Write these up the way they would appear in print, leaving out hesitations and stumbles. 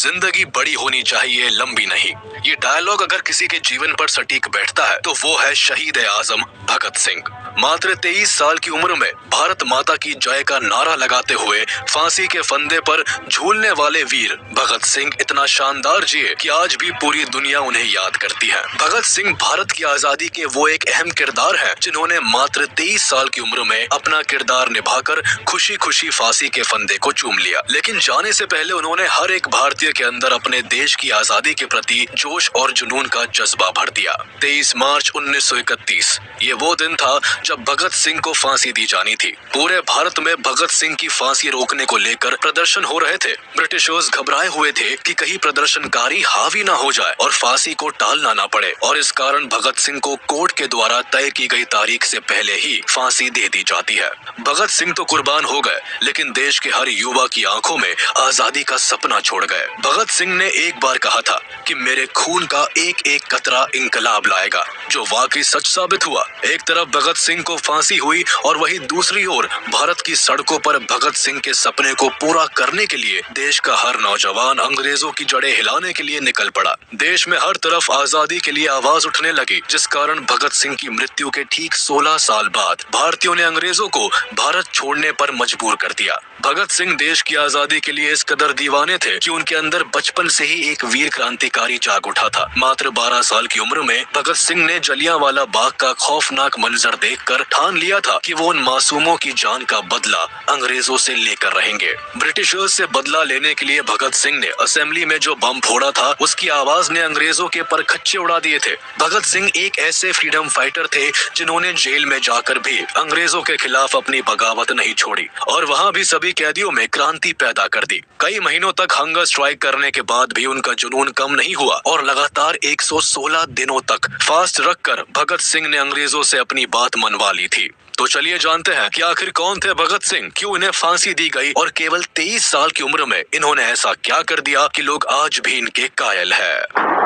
जिंदगी बड़ी होनी चाहिए, लंबी नहीं। ये डायलॉग अगर किसी के जीवन पर सटीक बैठता है तो वो है शहीद आजम भगत सिंह। मात्र 23 साल की उम्र में भारत माता की जय का नारा लगाते हुए फांसी के फंदे पर झूलने वाले वीर भगत सिंह इतना शानदार जिए कि आज भी पूरी दुनिया उन्हें याद करती है। भगत सिंह भारत की आजादी के वो एक अहम किरदार हैं जिन्होंने मात्र 23 साल की उम्र में अपना किरदार निभाकर खुशी खुशी फांसी के फंदे को चूम लिया। लेकिन जाने से पहले उन्होंने हर एक भारतीय के अंदर अपने देश की आजादी के प्रति जोश और जुनून का जज्बा भर दिया। 23 मार्च 1931 ये वो दिन था जब भगत सिंह को फांसी दी जानी थी। पूरे भारत में भगत सिंह की फांसी रोकने को लेकर प्रदर्शन हो रहे थे। ब्रिटिशर्स घबराए हुए थे कि कहीं प्रदर्शनकारी हावी न हो जाए और फांसी को टालना न पड़े, और इस कारण भगत सिंह को कोर्ट के द्वारा तय की गई तारीख से पहले ही फांसी दे दी जाती है। भगत सिंह तो कुर्बान हो गए, लेकिन देश के हर युवा की आंखों में आजादी का सपना छोड़ गए। भगत सिंह ने एक बार कहा था कि मेरे खून का एक एक कतरा इंकलाब लाएगा, जो वाकई सच साबित हुआ। एक तरफ भगत सिंह को फांसी हुई और वहीं दूसरी ओर भारत की सड़कों पर भगत सिंह के सपने को पूरा करने के लिए देश का हर नौजवान अंग्रेजों की जड़ें हिलाने के लिए निकल पड़ा। देश में हर तरफ आजादी के लिए आवाज उठने लगी, जिस कारण भगत सिंह की मृत्यु के ठीक 16 साल बाद भारतीयों ने अंग्रेजों को भारत छोड़ने पर मजबूर कर दिया। भगत सिंह देश की आजादी के लिए इस कदर दीवाने थे कि उनके अंदर बचपन से ही एक वीर क्रांतिकारी जाग उठा था। मात्र 12 साल की उम्र में भगत सिंह ने जलियांवाला बाग का खौफनाक मंजर देखकर ठान लिया था कि वो उन मासूमों की जान का बदला अंग्रेजों से लेकर रहेंगे। ब्रिटिशर्स से बदला लेने के लिए भगत सिंह ने असेंबली में जो बम फोड़ा था, उसकी आवाज ने अंग्रेजों के परखच्चे उड़ा दिए थे। भगत सिंह एक ऐसे फ्रीडम फाइटर थे जिन्होंने जेल में जाकर भी अंग्रेजों के खिलाफ अपनी बगावत नहीं छोड़ी और वहाँ भी सभी कैदियों में क्रांति पैदा कर दी। कई महीनों तक हंगर स्ट्राइक करने के बाद भी उनका जुनून कम नहीं हुआ और लगातार 116 दिनों तक फास्ट रखकर भगत सिंह ने अंग्रेजों से अपनी बात मनवा ली थी। तो चलिए जानते हैं कि आखिर कौन थे भगत सिंह, क्यों इन्हें फांसी दी गई और केवल 23 साल की उम्र में इन्होंने ऐसा क्या कर दिया कि लोग आज भी इनके कायल हैं।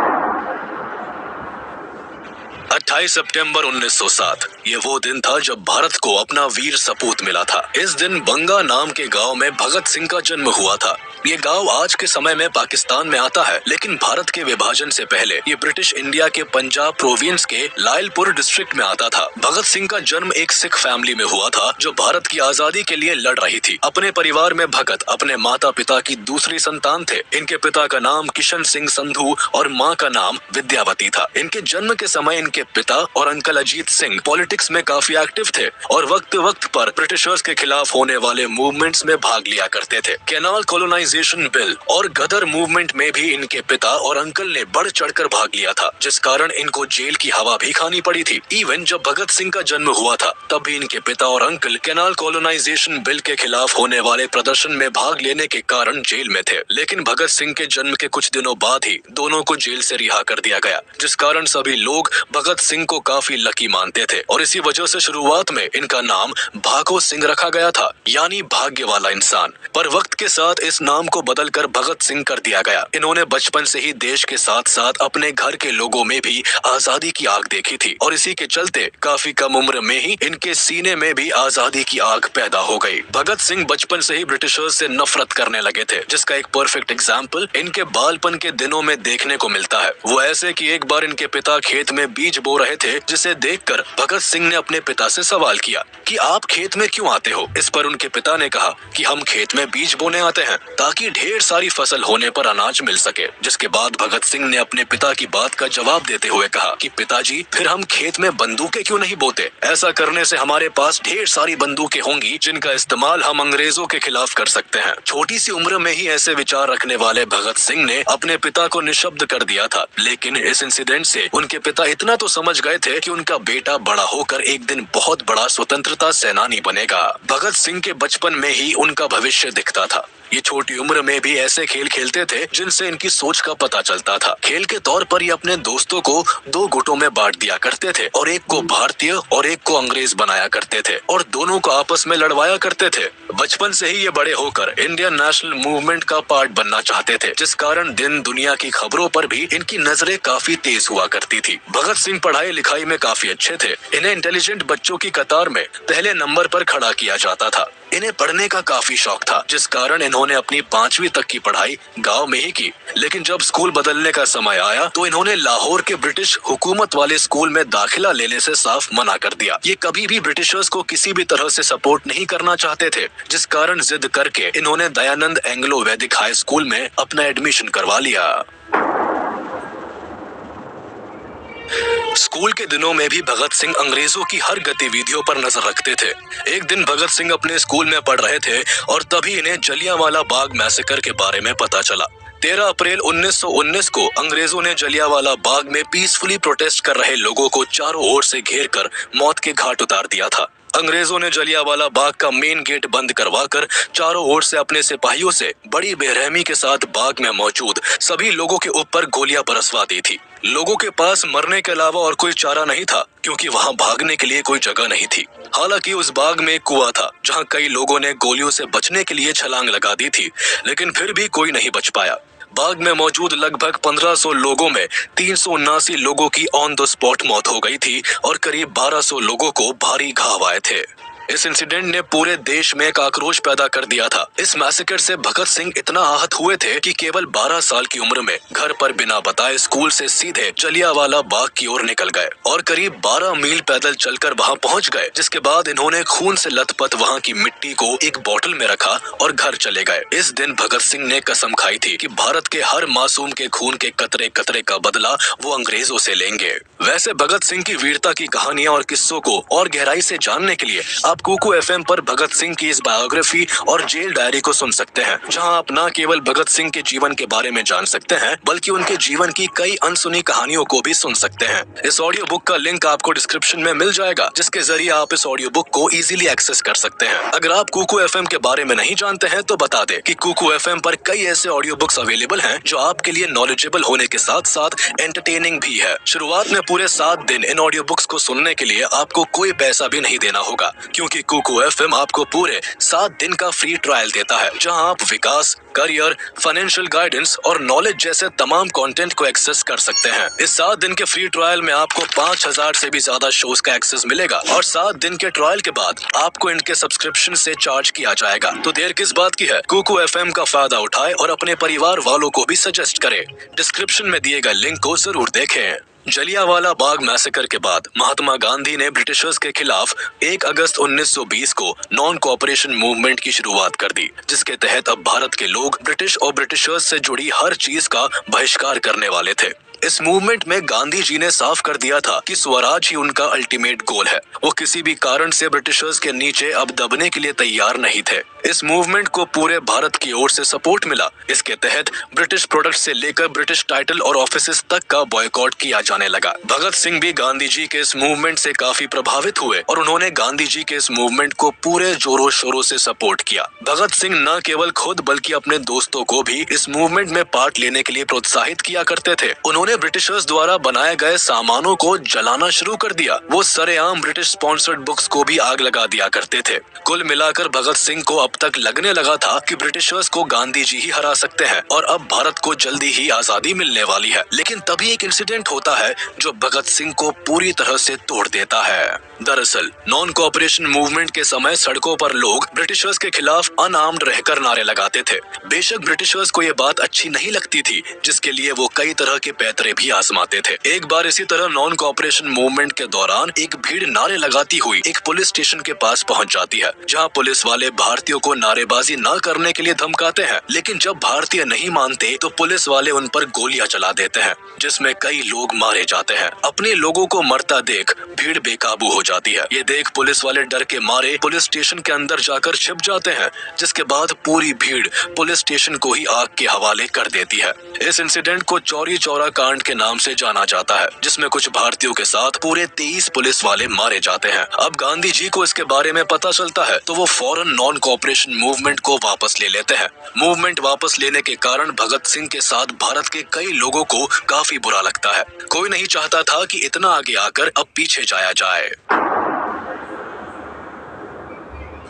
28 सितंबर 1907 ये वो दिन था जब भारत को अपना वीर सपूत मिला था। इस दिन बंगा नाम के गांव में भगत सिंह का जन्म हुआ था। ये गांव आज के समय में पाकिस्तान में आता है, लेकिन भारत के विभाजन से पहले ये ब्रिटिश इंडिया के पंजाब प्रोविंस के लायलपुर डिस्ट्रिक्ट में आता था। भगत सिंह का जन्म एक सिख फैमिली में हुआ था जो भारत की आजादी के लिए लड़ रही थी। अपने परिवार में भगत अपने माता पिता की दूसरी संतान थे। इनके पिता का नाम किशन सिंह संधू और माँ का नाम विद्यावती था। इनके जन्म के समय इनके पिता और अंकल अजीत सिंह पॉलिटिक्स में काफी एक्टिव थे और वक्त वक्त पर ब्रिटिशर्स के खिलाफ होने वाले मूवमेंट्स में भाग लिया करते थे। कैनाल कॉलोनाइजेशन बिल और गदर मूवमेंट में भी इनके पिता और अंकल ने बढ़ चढ़कर भाग लिया था, जिस कारण इनको जेल की हवा भी खानी पड़ी थी। इवन जब भगत सिंह का जन्म हुआ था तब भी इनके पिता और अंकल कैनाल कॉलोनाइजेशन बिल के खिलाफ होने वाले प्रदर्शन में भाग लेने के कारण जेल में थे। लेकिन भगत सिंह के जन्म के कुछ दिनों बाद ही दोनों को जेल से रिहा कर दिया गया, जिस कारण सभी लोग भगत सिंह को काफी लकी मानते थे और इसी वजह से शुरुआत में इनका नाम भागो सिंह रखा गया था, यानी भाग्य वाला इंसान। पर वक्त के साथ इस नाम को बदलकर भगत सिंह कर दिया गया। इन्होंने बचपन से ही देश के साथ साथ अपने घर के लोगों में भी आजादी की आग देखी थी और इसी के चलते काफी कम उम्र में ही इनके सीने में भी आजादी की आग पैदा हो गई। भगत सिंह बचपन से ही ब्रिटिशर्स से नफरत करने लगे थे, जिसका एक परफेक्ट एग्जाम्पल इनके बालपन के दिनों में देखने को मिलता है। वो ऐसे कि एक बार इनके पिता खेत में बीज बो रहे थे, जिसे देखकर भगत सिंह ने अपने पिता से सवाल किया कि आप खेत में क्यों आते हो। इस पर उनके पिता ने कहा कि हम खेत में बीज बोने आते हैं ताकि ढेर सारी फसल होने पर अनाज मिल सके। जिसके बाद भगत सिंह ने अपने पिता की बात का जवाब देते हुए कहा कि पिताजी, फिर हम खेत में बंदूकें क्यों नहीं बोते। ऐसा करने से हमारे पास ढेर सारी बंदूकें होंगी जिनका इस्तेमाल हम अंग्रेजों के खिलाफ कर सकते हैं। छोटी सी उम्र में ही ऐसे विचार रखने वाले भगत सिंह ने अपने पिता को निशब्द कर दिया था, लेकिन इस इंसिडेंट से उनके पिता इतना तो समझ गए थे कि उनका बेटा बड़ा होकर एक दिन बहुत बड़ा स्वतंत्रता सेनानी बनेगा। भगत सिंह के बचपन में ही उनका भविष्य दिखता था। ये छोटी उम्र में भी ऐसे खेल खेलते थे जिनसे इनकी सोच का पता चलता था। खेल के तौर पर ये अपने दोस्तों को 2 गुटों में बांट दिया करते थे और एक को भारतीय और एक को अंग्रेज बनाया करते थे और दोनों को आपस में लड़वाया करते थे। बचपन से ही ये बड़े होकर इंडियन नेशनल मूवमेंट का पार्ट बनना चाहते थे, जिस कारण दिन दुनिया की खबरों पर भी इनकी नजरें काफी तेज हुआ करती थी। भगत सिंह पढ़ाई लिखाई में काफी अच्छे थे। इन्हें इंटेलिजेंट बच्चों की कतार में पहले नंबर पर खड़ा किया जाता था। इन्हें पढ़ने का काफी शौक था, जिस कारण इन्होंने अपनी 5वीं तक की पढ़ाई गांव में ही की। लेकिन जब स्कूल बदलने का समय आया तो इन्होंने लाहौर के ब्रिटिश हुकूमत वाले स्कूल में दाखिला लेने से साफ मना कर दिया। ये कभी भी ब्रिटिशर्स को किसी भी तरह से सपोर्ट नहीं करना चाहते थे, जिस कारण जिद करके इन्होंने दयानंद एंग्लो वैदिक हाई स्कूल में अपना एडमिशन करवा लिया। स्कूल के दिनों में भी भगत सिंह अंग्रेजों की हर गतिविधियों पर नजर रखते थे। एक दिन भगत सिंह अपने स्कूल में पढ़ रहे थे और तभी इन्हें जलियांवाला बाग मैसेकर के बारे में पता चला। 13 अप्रैल 1919 को अंग्रेजों ने जलियांवाला बाग में पीसफुली प्रोटेस्ट कर रहे लोगों को चारों ओर से घेरकर मौत के घाट उतार दिया था। अंग्रेजों ने जलियांवाला बाग का मेन गेट बंद करवाकर चारों ओर से अपने सिपाहियों से बड़ी बेरहमी के साथ बाग में मौजूद सभी लोगों के ऊपर गोलियां बरसवा दी थी। लोगों के पास मरने के अलावा और कोई चारा नहीं था, क्योंकि वहां भागने के लिए कोई जगह नहीं थी। हालांकि उस बाग में एक कुआं था, जहां कई लोगों ने गोलियों से बचने के लिए छलांग लगा दी थी, लेकिन फिर भी कोई नहीं बच पाया। बाग में मौजूद लगभग 1500 लोगों में 379 लोगों की ऑन द स्पॉट मौत हो गई थी और करीब 1200 लोगों को भारी घाव आए थे। इस इंसिडेंट ने पूरे देश में एक आक्रोश पैदा कर दिया था। इस मैसेकर से भगत सिंह इतना आहत हुए थे कि केवल 12 साल की उम्र में घर पर बिना बताए स्कूल से सीधे जलियांवाला बाग की ओर निकल गए और करीब 12 मील पैदल चलकर वहां पहुंच गए, जिसके बाद इन्होंने खून से लथपथ वहां की मिट्टी को एक बोतल में रखा और घर चले गए। इस दिन भगत सिंह ने कसम खाई थी कि भारत के हर मासूम के खून के कतरे कतरे का बदला वो अंग्रेजों से लेंगे। वैसे भगत सिंह की वीरता की कहानियां और किस्सों को और गहराई से जानने के लिए आप कुकू एफएम पर भगत सिंह की इस बायोग्राफी और जेल डायरी को सुन सकते हैं, जहां आप न केवल भगत सिंह के जीवन के बारे में जान सकते हैं, बल्कि उनके जीवन की कई अनसुनी कहानियों को भी सुन सकते हैं। इस ऑडियो बुक का लिंक आपको डिस्क्रिप्शन में मिल जाएगा, जिसके जरिए आप इस ऑडियो बुक को इजीली एक्सेस कर सकते हैं। अगर आप कुकू एफएम के बारे में नहीं जानते हैं तो बता दें कि कुकू एफएम पर कई ऐसे ऑडियो बुक्स अवेलेबल हैं जो आपके लिए नॉलेजेबल होने के साथ साथ एंटरटेनिंग भी है। शुरुआत में पूरे 7 दिन इन ऑडियो बुक्स को सुनने के लिए आपको कोई पैसा भी नहीं देना होगा, क्योंकि कुकू एफएम आपको पूरे 7 दिन का फ्री ट्रायल देता है, जहां आप विकास, करियर, फाइनेंशियल गाइडेंस और नॉलेज जैसे तमाम कंटेंट को एक्सेस कर सकते हैं। इस 7 दिन के फ्री ट्रायल में आपको 5000 से भी ज्यादा शोज का एक्सेस मिलेगा और 7 दिन के ट्रायल के बाद आपको इनके सब्सक्रिप्शन से चार्ज किया जाएगा। तो देर किस बात की है, कुकू एफएम का फायदा उठाए और अपने परिवार वालों को भी सजेस्ट करें। डिस्क्रिप्शन में दिए गए लिंक को जरूर देखें। जलियांवाला बाग मैसेकर के बाद महात्मा गांधी ने ब्रिटिशर्स के खिलाफ 1 अगस्त 1920 को नॉन कोऑपरेशन मूवमेंट की शुरुआत कर दी, जिसके तहत अब भारत के लोग ब्रिटिश और ब्रिटिशर्स से जुड़ी हर चीज का बहिष्कार करने वाले थे। इस मूवमेंट में गांधी जी ने साफ कर दिया था कि स्वराज ही उनका अल्टीमेट गोल है। वो किसी भी कारण से ब्रिटिशर्स के नीचे अब दबने के लिए तैयार नहीं थे। इस मूवमेंट को पूरे भारत की ओर से सपोर्ट मिला। इसके तहत ब्रिटिश प्रोडक्ट से लेकर ब्रिटिश टाइटल और ऑफिसेस तक का बॉयकॉट किया जाने लगा। भगत सिंह भी गांधी जी के इस मूवमेंट से काफी प्रभावित हुए और उन्होंने गांधी जी के इस मूवमेंट को पूरे जोरों शोरों से सपोर्ट किया। भगत सिंह न केवल खुद बल्कि अपने दोस्तों को भी इस मूवमेंट में पार्ट लेने के लिए प्रोत्साहित किया करते थे। उन्होंने ब्रिटिशर्स द्वारा बनाए गए सामानों को जलाना शुरू कर दिया। वो सरेआम ब्रिटिश स्पॉन्सर्ड बुक्स को भी आग लगा दिया करते थे। कुल मिलाकर भगत सिंह को अब तक लगने लगा था कि ब्रिटिशर्स को गांधी जी ही हरा सकते हैं और अब भारत को जल्दी ही आजादी मिलने वाली है। लेकिन तभी एक इंसिडेंट होता है जो भगत सिंह को पूरी तरह से तोड़ देता है। दरअसल नॉन कोऑपरेशन मूवमेंट के समय सड़कों पर लोग ब्रिटिशर्स के खिलाफ अनआर्म्ड रहकर नारे लगाते थे। बेशक ब्रिटिशर्स को ये बात अच्छी नहीं लगती थी, जिसके लिए वो कई तरह के पैतरे भी आजमाते थे। एक बार इसी तरह नॉन कोऑपरेशन मूवमेंट के दौरान एक भीड़ नारे लगाती हुई एक पुलिस स्टेशन के पास पहुंच जाती है, जहां पुलिस वाले भारतीयों को नारेबाजी न करने के लिए धमकाते हैं। लेकिन जब भारतीय नहीं मानते तो पुलिस वाले उन पर गोलियां चला देते हैं, जिसमें कई लोग मारे जाते हैं। अपने लोगों को मरता देख भीड़ बेकाबू हो जाती है। ये देख पुलिस वाले डर के मारे पुलिस स्टेशन के अंदर जाकर छिप जाते हैं, जिसके बाद पूरी भीड़ पुलिस स्टेशन को ही आग के हवाले कर देती है। इस इंसिडेंट को चौरी चौरा कांड के नाम से जाना जाता है, जिसमें कुछ भारतीयों के साथ पूरे 23 पुलिस वाले मारे जाते हैं। अब गांधी जी को इसके बारे में पता चलता है तो वो फौरन नॉन कोऑपरेशन मूवमेंट को वापस ले लेते हैं। मूवमेंट वापस लेने के कारण भगत सिंह के साथ भारत के कई लोगों को काफी बुरा लगता है। कोई नहीं चाहता था कि इतना आगे आकर अब पीछे जाया जाए।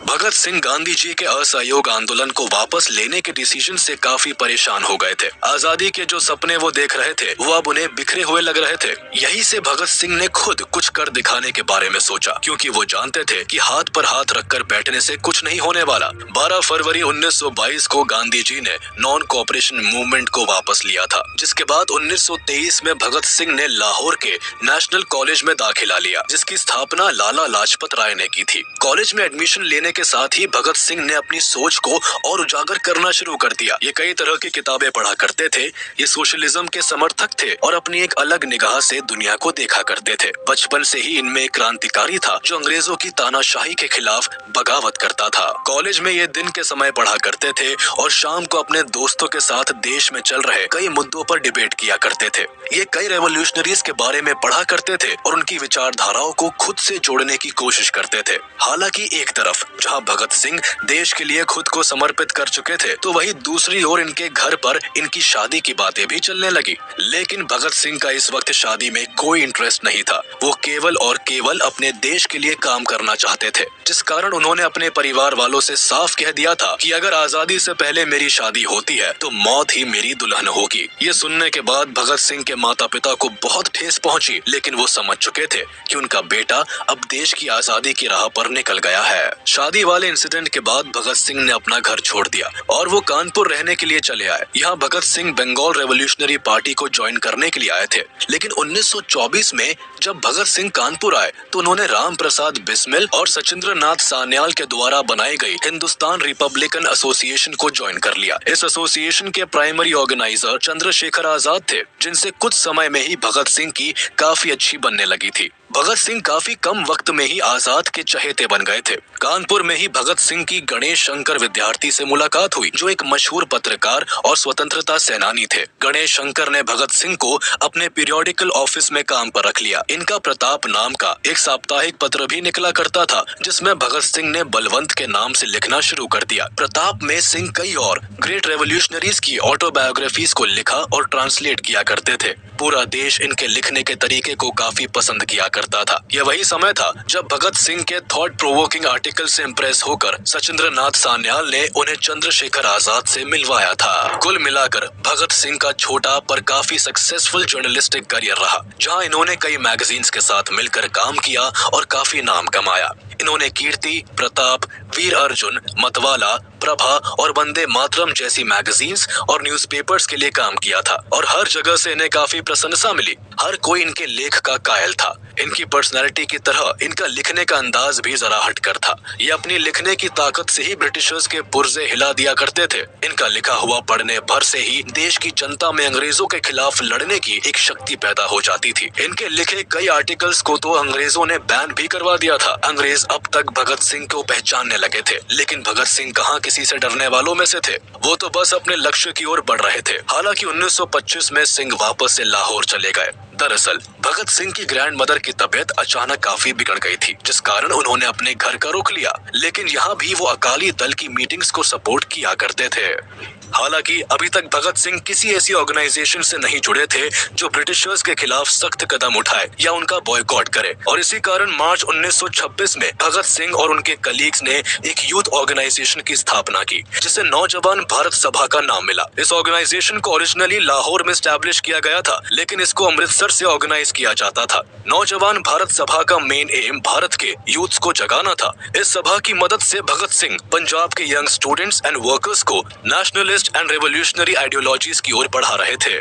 भगत सिंह गांधी जी के असहयोग आंदोलन को वापस लेने के डिसीजन से काफी परेशान हो गए थे। आजादी के जो सपने वो देख रहे थे वो अब उन्हें बिखरे हुए लग रहे थे। यही से भगत सिंह ने खुद कुछ कर दिखाने के बारे में सोचा, क्योंकि वो जानते थे कि हाथ पर हाथ रखकर बैठने से कुछ नहीं होने वाला। 12 फरवरी 1922 को गांधी जी ने नॉन कोऑपरेशन मूवमेंट को वापस लिया था, जिसके बाद 1923 में भगत सिंह ने लाहौर के नेशनल कॉलेज में दाखिला लिया, जिसकी स्थापना लाला लाजपत राय ने की थी। कॉलेज में एडमिशन लेने के साथ ही भगत सिंह ने अपनी सोच को और उजागर करना शुरू कर दिया। ये कई तरह की किताबें पढ़ा करते थे, ये सोशलिज्म के समर्थक थे और अपनी एक अलग निगाह से दुनिया को देखा करते थे। बचपन से ही इनमें एक क्रांतिकारी था जो अंग्रेजों की तानाशाही के खिलाफ बगावत करता था। कॉलेज में ये दिन के समय पढ़ा करते थे और शाम को अपने दोस्तों के साथ देश में चल रहे कई मुद्दों पर डिबेट किया करते थे। ये कई रेवोल्यूशनरीज के बारे में पढ़ा करते थे और उनकी विचारधाराओं को खुद से जोड़ने की कोशिश करते थे। हालांकि एक तरफ जहां भगत सिंह देश के लिए खुद को समर्पित कर चुके थे, तो वहीं दूसरी ओर इनके घर पर इनकी शादी की बातें भी चलने लगी। लेकिन भगत सिंह का इस वक्त शादी में कोई इंटरेस्ट नहीं था। वो केवल और केवल अपने देश के लिए काम करना चाहते थे, जिस कारण उन्होंने अपने परिवार वालों से साफ कह दिया था कि अगर आजादी से पहले मेरी शादी होती है तो मौत ही मेरी दुल्हन होगी। ये सुनने के बाद भगत सिंह के माता पिता को बहुत ठेस पहुंची, लेकिन वो समझ चुके थे कि उनका बेटा अब देश की आजादी की राह पर निकल गया है। शादी वाले इंसिडेंट के बाद भगत सिंह ने अपना घर छोड़ दिया और वो कानपुर रहने के लिए चले आए। यहाँ भगत सिंह बंगाल रेवोल्यूशनरी पार्टी को ज्वाइन करने के लिए आए थे। लेकिन 1924 में जब भगत सिंह कानपुर आए तो उन्होंने राम प्रसाद बिस्मिल और सचिंद्र नाथ सान्याल के द्वारा बनाई गई हिंदुस्तान रिपब्लिकन एसोसिएशन को ज्वाइन कर लिया। इस एसोसिएशन के प्राइमरी ऑर्गेनाइजर चंद्रशेखर आजाद थे, जिनसे कुछ समय में ही भगत सिंह की काफी अच्छी बनने लगी थी। भगत सिंह काफी कम वक्त में ही आजाद के चहेते बन गए थे। कानपुर में ही भगत सिंह की गणेश शंकर विद्यार्थी से मुलाकात हुई, जो एक मशहूर पत्रकार और स्वतंत्रता सेनानी थे। गणेश शंकर ने भगत सिंह को अपने पीरियोडिकल ऑफिस में काम पर रख लिया। इनका प्रताप नाम का एक साप्ताहिक पत्र भी निकला करता था, जिसमें भगत सिंह ने बलवंत के नाम से लिखना शुरू कर दिया। प्रताप में सिंह कई और ग्रेट रेवोल्यूशनरीज की ऑटोबायोग्राफीज को लिखा और ट्रांसलेट किया करते थे। पूरा देश इनके लिखने के तरीके को काफी पसंद किया करता था। यह वही समय था जब भगत सिंह के थॉट प्रोवोकिंग आर्टिकल से इम्प्रेस होकर सचिंद्र नाथ सान्याल ने उन्हें चंद्रशेखर आजाद से मिलवाया था। कुल मिलाकर भगत सिंह का छोटा पर काफी सक्सेसफुल जर्नलिस्टिक करियर रहा, जहां इन्होंने कई मैगजीन्स के साथ मिलकर काम किया और काफी नाम कमाया। इन्होंने कीर्ति, प्रताप, वीर अर्जुन, मतवाला, प्रभा और वंदे मातरम जैसी मैगजीन्स और न्यूज़पेपर्स के लिए काम किया था और हर जगह से इन्हें काफी प्रशंसा मिली। हर कोई इनके लेख का कायल था। इनकी पर्सनैलिटी की तरह इनका लिखने का अंदाज भी जरा हटकर था। ये अपनी लिखने की ताकत से ही ब्रिटिशर्स के पुर्जे हिला दिया करते थे। इनका लिखा हुआ पढ़ने भर से ही देश की जनता में अंग्रेजों के खिलाफ लड़ने की एक शक्ति पैदा हो जाती थी। इनके लिखे कई आर्टिकल्स को तो अंग्रेजों ने बैन भी करवा दिया था। अंग्रेज अब तक भगत सिंह को पहचानने लगे थे, लेकिन भगत सिंह कहाँ किसी से डरने वालों में से थे। वो तो बस अपने लक्ष्य की ओर बढ़ रहे थे। हालांकि 1925 में सिंह वापस से लाहौर चले गए। दरअसल भगत सिंह की ग्रैंड मदर की तबीयत अचानक काफी बिगड़ गई थी, जिस कारण उन्होंने अपने घर का रुख लिया। लेकिन यहाँ भी वो अकाली दल की मीटिंग्स को सपोर्ट किया करते थे। हालांकि अभी तक भगत सिंह किसी ऐसी ऑर्गेनाइजेशन से नहीं जुड़े थे जो ब्रिटिशर्स के खिलाफ सख्त कदम उठाए या उनका बॉयकॉट करे, और इसी कारण मार्च 1926 में भगत सिंह और उनके कलीग्स ने एक यूथ ऑर्गेनाइजेशन की स्थापना की, जिसे नौजवान भारत सभा का नाम मिला। इस ऑर्गेनाइजेशन को ओरिजिनली लाहौर में एस्टैब्लिश किया गया था, लेकिन इसको अमृतसर से ऑर्गेनाइज किया जाता था। नौजवान भारत सभा का मेन एम भारत के यूथ्स को जगाना था। इस सभा की मदद से भगत सिंह पंजाब के यंग स्टूडेंट्स एंड वर्कर्स को नेशनलिस्ट एंड रेवोल्यूशनरी आइडियोलॉजीज की ओर बढ़ा रहे थे।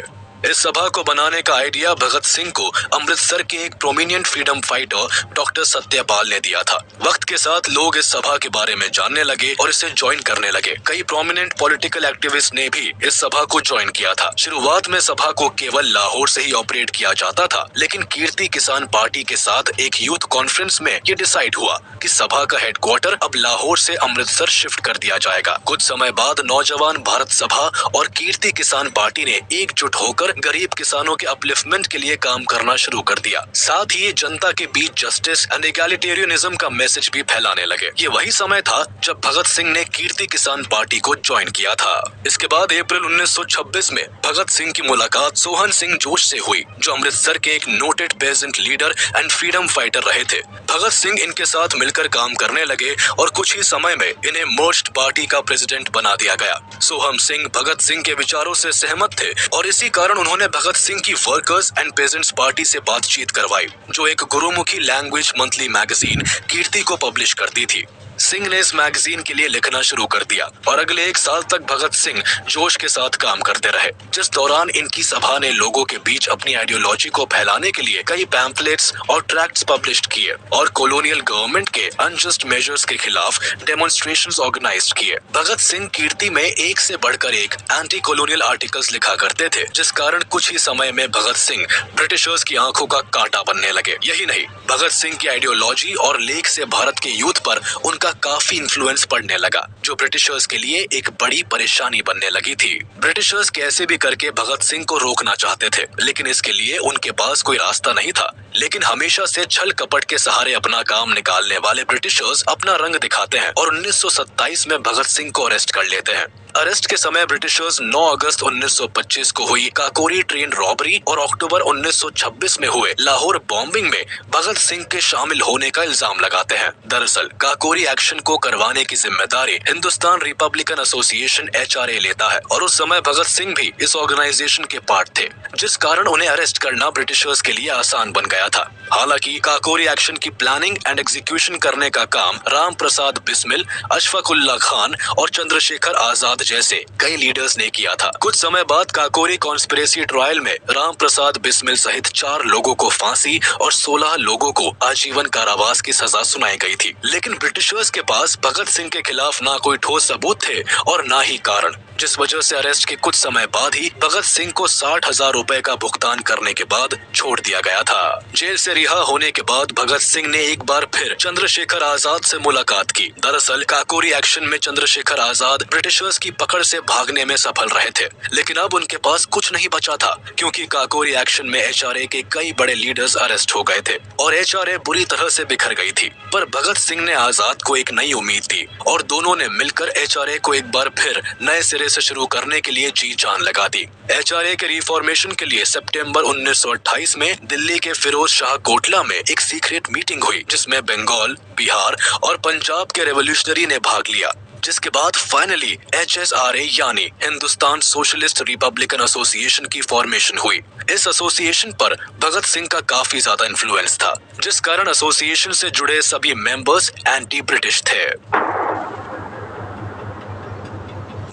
इस सभा को बनाने का आइडिया भगत सिंह को अमृतसर के एक prominent freedom fighter doctor Satyapal ने दिया था। वक्त के साथ लोग इस सभा के बारे में जानने लगे और इसे ज्वाइन करने लगे। कई प्रोमिनेंट पॉलिटिकल एक्टिविस्ट ने भी इस सभा को ज्वाइन किया था। शुरुआत में सभा को केवल लाहौर से ही ऑपरेट किया जाता था, लेकिन कीर्ति किसान पार्टी के साथ एक यूथ कॉन्फ्रेंस में ये डिसाइड हुआ कि सभा का हेडक्वार्टर अब लाहौर से अमृतसर शिफ्ट कर दिया जाएगा। कुछ समय बाद नौजवान भारत सभा और कीर्ति किसान पार्टी ने एकजुट होकर मिलकर गरीब किसानों के अपलिफ्टमेंट के लिए काम करना शुरू कर दिया। साथ ही जनता के बीच जस्टिस एंड इगैलिटेरियनिज्म का मैसेज भी फैलाने लगे। ये वही समय था जब भगत सिंह ने कीर्ति किसान पार्टी को ज्वाइन किया था। इसके बाद अप्रैल 1926 में भगत सिंह की मुलाकात सोहन सिंह जोश से हुई, जो अमृतसर के एक noted peasant leader and freedom fighter रहे थे। भगत सिंह इनके साथ मिलकर काम करने लगे और कुछ ही समय में इन्हें मर्ज्ड पार्टी का प्रेसिडेंट बना दिया गया। सोहम सिंह भगत सिंह के विचारों से सहमत थे और इसी कारण उन्होंने भगत सिंह की वर्कर्स एंड पेजेंट्स पार्टी से बातचीत करवाई, जो एक गुरुमुखी लैंग्वेज मंथली मैगजीन कीर्ति को पब्लिश करती थी। सिंह ने इस मैगजीन के लिए लिखना शुरू कर दिया और अगले 1 साल तक भगत सिंह जोश के साथ काम करते रहे, जिस दौरान इनकी सभा ने लोगों के बीच अपनी आइडियोलॉजी को फैलाने के लिए कई पैम्फलेट्स और ट्रैक्ट्स पब्लिश किए और कॉलोनियल गवर्नमेंट के अनजस्ट मेजर्स के खिलाफ डेमोन्स्ट्रेशंस ऑर्गेनाइज किए। भगत सिंह कीर्ति में एक से बढ़कर एक एंटी कॉलोनियल आर्टिकल्स लिखा करते थे, जिस कारण कुछ ही समय में भगत सिंह ब्रिटिशर्स की आंखों का कांटा बनने लगे। यही नहीं, भगत सिंह की आइडियोलॉजी और लेख से भारत के यूथ पर उनका काफी इन्फ्लुएंस पड़ने लगा, जो ब्रिटिशर्स के लिए एक बड़ी परेशानी बनने लगी थी। ब्रिटिशर्स कैसे भी करके भगत सिंह को रोकना चाहते थे, लेकिन इसके लिए उनके पास कोई रास्ता नहीं था। लेकिन हमेशा से छल कपट के सहारे अपना काम निकालने वाले ब्रिटिशर्स अपना रंग दिखाते हैं और 1927 में भगत सिंह को अरेस्ट कर लेते हैं। अरेस्ट के समय ब्रिटिशर्स 9 अगस्त 1925 को हुई काकोरी ट्रेन रॉबरी और अक्टूबर 1926 में हुए लाहौर बॉम्बिंग में भगत सिंह के शामिल होने का इल्जाम लगाते हैं। दरअसल काकोरी एक्शन को करवाने की जिम्मेदारी हिंदुस्तान रिपब्लिकन एसोसिएशन HRA लेता है और उस समय भगत सिंह भी इस ऑर्गेनाइजेशन के पार्ट थे, जिस कारण उन्हें अरेस्ट करना ब्रिटिशर्स के लिए आसान बन गया था। हालांकि काकोरी एक्शन की प्लानिंग एंड एग्जीक्यूशन करने का काम राम प्रसाद बिस्मिल, अशफाकुल्ला खान और चंद्रशेखर आजाद जैसे कई लीडर्स ने किया था। कुछ समय बाद काकोरी कॉन्स्पिरेसी ट्रायल में राम प्रसाद बिस्मिल सहित 4 लोगों को फांसी और 16 लोगों को आजीवन कारावास की सजा सुनाई गई थी। लेकिन ब्रिटिशर्स के पास भगत सिंह के खिलाफ ना कोई ठोस सबूत थे और ना ही कारण, जिस वजह से अरेस्ट के कुछ समय बाद ही भगत सिंह को 60,000 रुपए का भुगतान करने के बाद छोड़ दिया गया था। जेल से रिहा होने के बाद भगत सिंह ने एक बार फिर चंद्रशेखर आजाद से मुलाकात की। दरअसल काकोरी एक्शन में चंद्रशेखर आजाद ब्रिटिशर्स की पकड़ से भागने में सफल रहे थे, लेकिन अब उनके पास कुछ नहीं बचा था, क्योंकि काकोरी एक्शन में HRA के कई बड़े लीडर्स अरेस्ट हो गए थे और HRA बुरी तरह से बिखर गई थी। पर भगत सिंह ने आजाद को एक नई उम्मीद दी और दोनों ने मिलकर HRA को एक बार फिर नए सिरे से शुरू करने के लिए जी जान लगा दी। HRA के रिफॉर्मेशन के लिए सितंबर 1928 में दिल्ली के फिरोज शाह कोटला में एक सीक्रेट मीटिंग हुई, जिसमें बंगाल, बिहार और पंजाब के रेवोल्यूशनरी ने भाग लिया, जिसके बाद फाइनली HSRA यानी हिंदुस्तान सोशलिस्ट रिपब्लिकन एसोसिएशन की फॉर्मेशन हुई। इस एसोसिएशन पर भगत सिंह का काफी ज्यादा इन्फ्लुएंस था, जिस कारण एसोसिएशन से जुड़े सभी मेंबर्स एंटी ब्रिटिश थे।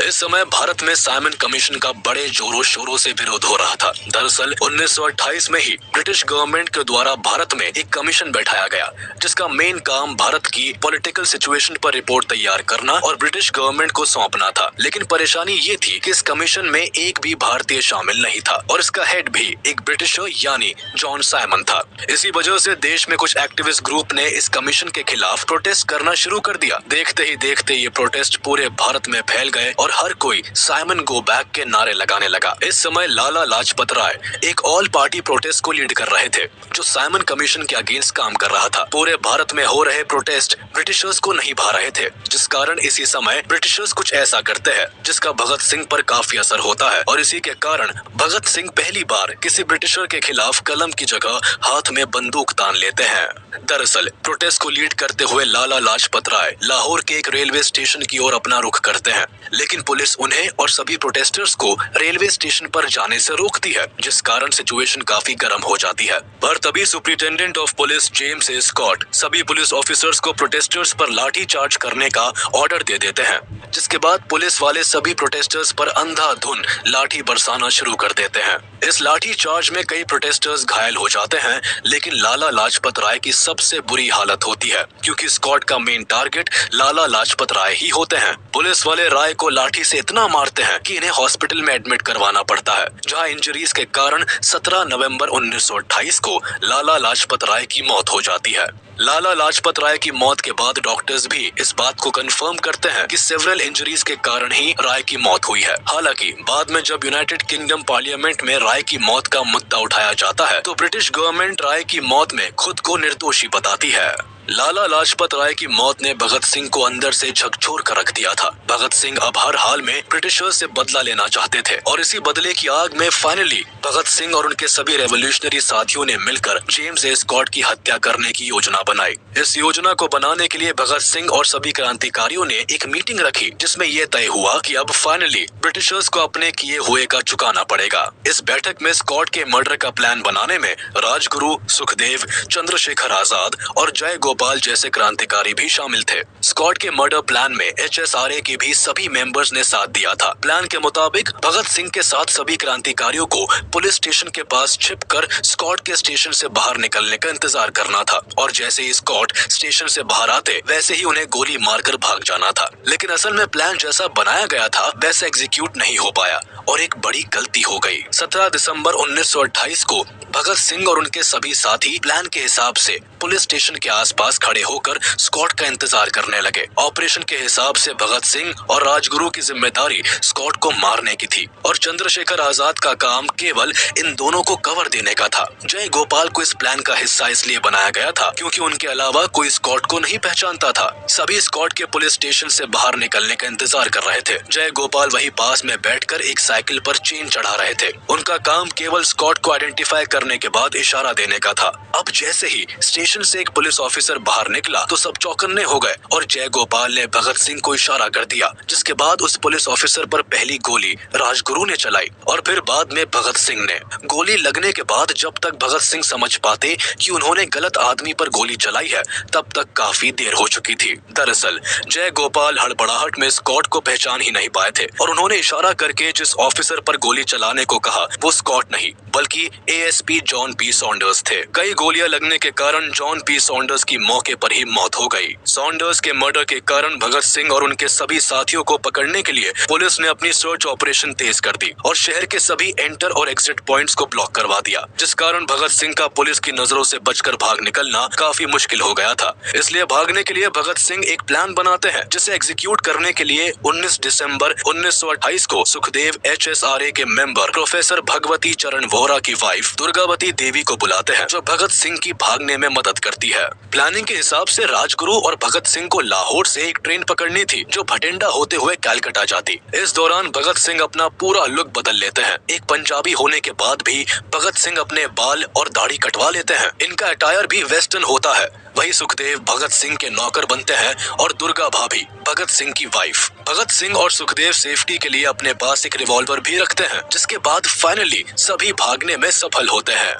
इस समय भारत में साइमन कमीशन का बड़े जोरों शोरों से विरोध हो रहा था। दरअसल 1928 में ही ब्रिटिश गवर्नमेंट के द्वारा भारत में एक कमीशन बैठाया गया, जिसका मेन काम भारत की पॉलिटिकल सिचुएशन पर रिपोर्ट तैयार करना और ब्रिटिश गवर्नमेंट को सौंपना था। लेकिन परेशानी ये थी कि इस कमीशन में एक भी भारतीय शामिल नहीं था और इसका हेड भी एक ब्रिटिशर यानी जॉन साइमन था। इसी वजह से देश में कुछ एक्टिविस्ट ग्रुप ने इस कमीशन के खिलाफ प्रोटेस्ट करना शुरू कर दिया। देखते ही देखते ये प्रोटेस्ट पूरे भारत में फैल गए और हर कोई साइमन गो बैक के नारे लगाने लगा। इस समय लाला लाजपत राय एक ऑल पार्टी प्रोटेस्ट को लीड कर रहे थे, जो साइमन कमीशन के अगेंस्ट काम कर रहा था। पूरे भारत में हो रहे प्रोटेस्ट ब्रिटिशर्स को नहीं भा रहे थे, जिस कारण इसी समय ब्रिटिशर्स कुछ ऐसा करते हैं जिसका भगत सिंह पर काफी असर होता है और इसी के कारण भगत सिंह पहली बार किसी ब्रिटिशर के खिलाफ कलम की जगह हाथ में बंदूक तान लेते हैं। दरअसल प्रोटेस्ट को लीड करते हुए लाला लाजपत राय लाहौर के एक रेलवे स्टेशन की ओर अपना रुख करते हैं, लेकिन पुलिस उन्हें और सभी प्रोटेस्टर्स को रेलवे स्टेशन पर जाने से रोकती है, जिस कारण सिचुएशन काफी गर्म हो जाती है। पर तभी superintendent of police James A Scott सभी पुलिस ऑफिसर्स को प्रोटेस्टर्स पर लाठी चार्ज करने का ऑर्डर दे देते हैं, जिसके बाद पुलिस वाले सभी प्रोटेस्टर्स पर अंधाधुन लाठी बरसाना शुरू कर देते हैं। इस लाठी चार्ज में कई प्रोटेस्टर्स घायल हो जाते हैं, लेकिन लाला लाजपत राय की सबसे बुरी हालत होती है, क्योंकि स्कॉट का मेन टारगेट लाला लाजपत राय ही होते हैं। पुलिस वाले राय को लाठी से इतना मारते हैं कि इन्हें हॉस्पिटल में एडमिट करवाना पड़ता है, जहां इंजरीज के कारण 17 नवंबर 1928 को लाला लाजपत राय की मौत हो जाती है। लाला लाजपत राय की मौत के बाद डॉक्टर्स भी इस बात को कंफर्म करते हैं कि सेवरल इंजरीज के कारण ही राय की मौत हुई है। हालांकि बाद में जब यूनाइटेड किंगडम पार्लियामेंट में राय की मौत का मुद्दा उठाया जाता है तो ब्रिटिश गवर्नमेंट राय की मौत में खुद को निर्दोषी बताती है। लाला लाजपत राय की मौत ने भगत सिंह को अंदर से झकझोर कर रख दिया था। भगत सिंह अब हर हाल में ब्रिटिशर्स से बदला लेना चाहते थे और इसी बदले की आग में फाइनली भगत सिंह और उनके सभी रेवोल्यूशनरी साथियों ने मिलकर जेम्स ए स्कॉट की हत्या करने की योजना बनाई। इस योजना को बनाने के लिए भगत सिंह और सभी क्रांतिकारियों ने एक मीटिंग रखी जिसमें यह तय हुआ कि अब फाइनली ब्रिटिशर्स को अपने किए हुए का चुकाना पड़ेगा। इस बैठक में स्कॉट के मर्डर का प्लान बनाने में राजगुरु, सुखदेव, चंद्रशेखर आजाद और जय गोपाल जैसे क्रांतिकारी भी शामिल थे। स्कॉट के मर्डर प्लान में HSRA के भी सभी मेंबर्स ने साथ दिया था। प्लान के मुताबिक भगत सिंह के साथ सभी क्रांतिकारियों को पुलिस स्टेशन के पास छिपकर स्कॉट के स्टेशन से बाहर निकलने का इंतजार करना था और जैसे ही स्कॉट स्टेशन से बाहर आते वैसे ही उन्हें गोली मारकर भाग जाना था। लेकिन असल में प्लान जैसा बनाया गया था वैसा एग्जीक्यूट नहीं हो पाया और एक बड़ी गलती हो गई। 17 दिसंबर 1928 को भगत सिंह और उनके सभी साथी प्लान के हिसाब से पुलिस स्टेशन के आसपास खड़े होकर स्कॉट का इंतजार करने लगे। ऑपरेशन के हिसाब से भगत सिंह और राजगुरु की जिम्मेदारी स्कॉट को मारने की थी और चंद्रशेखर आजाद का काम केवल इन दोनों को कवर देने का था। जय गोपाल को इस प्लान का हिस्सा इसलिए बनाया गया था क्योंकि उनके अलावा कोई स्कॉट को नहीं पहचानता था। सभी स्कॉट के पुलिस स्टेशन से बाहर निकलने का इंतजार कर रहे थे। जय गोपाल वही पास में बैठकर एक साइकिल पर चेन चढ़ा रहे थे। उनका काम केवल स्कॉट को आइडेंटिफाई करने के बाद इशारा देने का था। अब जैसे ही स्टेशन से एक पुलिस ऑफिसर बाहर निकला तो सब चौकन्ने हो गए और जय गोपाल ने भगत सिंह को इशारा कर दिया, जिसके बाद उस पुलिस ऑफिसर पर पहली गोली राजगुरु ने चलाई और फिर बाद में भगत सिंह ने। गोली लगने के बाद जब तक भगत सिंह समझ पाते कि उन्होंने गलत आदमी पर गोली चलाई है तब तक काफी देर हो चुकी थी। दरअसल जय गोपाल हड़बड़ाहट में स्कॉट को पहचान ही नहीं पाए थे और उन्होंने इशारा करके जिस ऑफिसर पर गोली चलाने को कहा वो स्कॉट नहीं बल्कि ASP जॉन पी सॉन्डर्स थे। कई गोलियां लगने के कारण जॉन पी सॉन्डर्स की मौके पर ही मौत हो गई। सॉन्डर्स के मर्डर के कारण भगत सिंह और उनके सभी साथियों को पकड़ने के लिए पुलिस ने अपनी सर्च ऑपरेशन तेज कर दी और शहर के सभी एंटर और एग्जिट पॉइंट्स को ब्लॉक करवा दिया, जिस कारण भगत सिंह का पुलिस की नजरों से बचकर भाग निकलना काफी मुश्किल हो गया था। इसलिए भागने के लिए भगत सिंह एक प्लान बनाते हैं जिसे एग्जीक्यूट करने के लिए 19 दिसंबर 1928 को सुखदेव HSRA के मेंबर प्रोफेसर भगवती चरण वोहरा की वाइफ दुर्गावती देवी को बुलाते हैं जो भगत सिंह की भागने में मदद करती है। प्लानिंग के हिसाब से राजगुरु और भगत सिंह को लाहौर से एक ट्रेन पकड़नी थी जो भटिंडा होते हुए कैलकटा जाती। इस दौरान भगत सिंह अपना पूरा लुक बदल लेते हैं। एक पंजाबी होने के बाद भी भगत सिंह अपने बाल और दाढ़ी कटवा लेते हैं। इनका अटायर भी वेस्टर्न होता है। वही सुखदेव भगत सिंह के नौकर बनते हैं और दुर्गा भाभी भगत सिंह की वाइफ। भगत सिंह और सुखदेव सेफ्टी के लिए अपने पास एक रिवॉल्वर भी रखते हैं, जिसके बाद फाइनली सभी भागने में सफल होते हैं।